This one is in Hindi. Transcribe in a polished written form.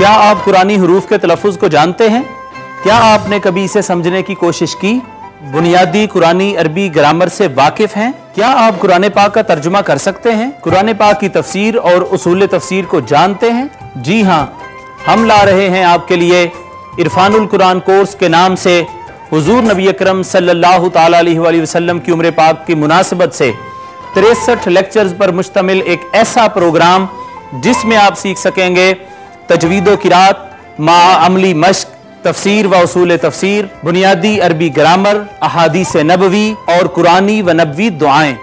क्या आप कुरानी हुरूफ के तलफ़ुज़ को जानते हैं? क्या आपने कभी इसे समझने की कोशिश की? बुनियादी कुरानी अरबी ग्रामर से वाकिफ हैं? क्या आप कुरान पाक का तर्जुमा कर सकते हैं? कुरान पाक की तफसीर और उसूल तफसीर को जानते हैं? जी हाँ, हम ला रहे हैं आपके लिए इरफानुल कुरान कोर्स के नाम से हुजूर नबी अकरम सल्लल्लाहु ताला अलैहि वसल्लम की उम्र पाक की मुनासबत से 63 लेक्चर्स पर मुश्तमिल एक ऐसा प्रोग्राम जिसमें आप सीख सकेंगे तजवीद किरात, अमली मश्क, तफसीर व उसूल तफसीर, बुनियादी अरबी ग्रामर, अहादीस नबवी और कुरानी व नबवी दुआएं।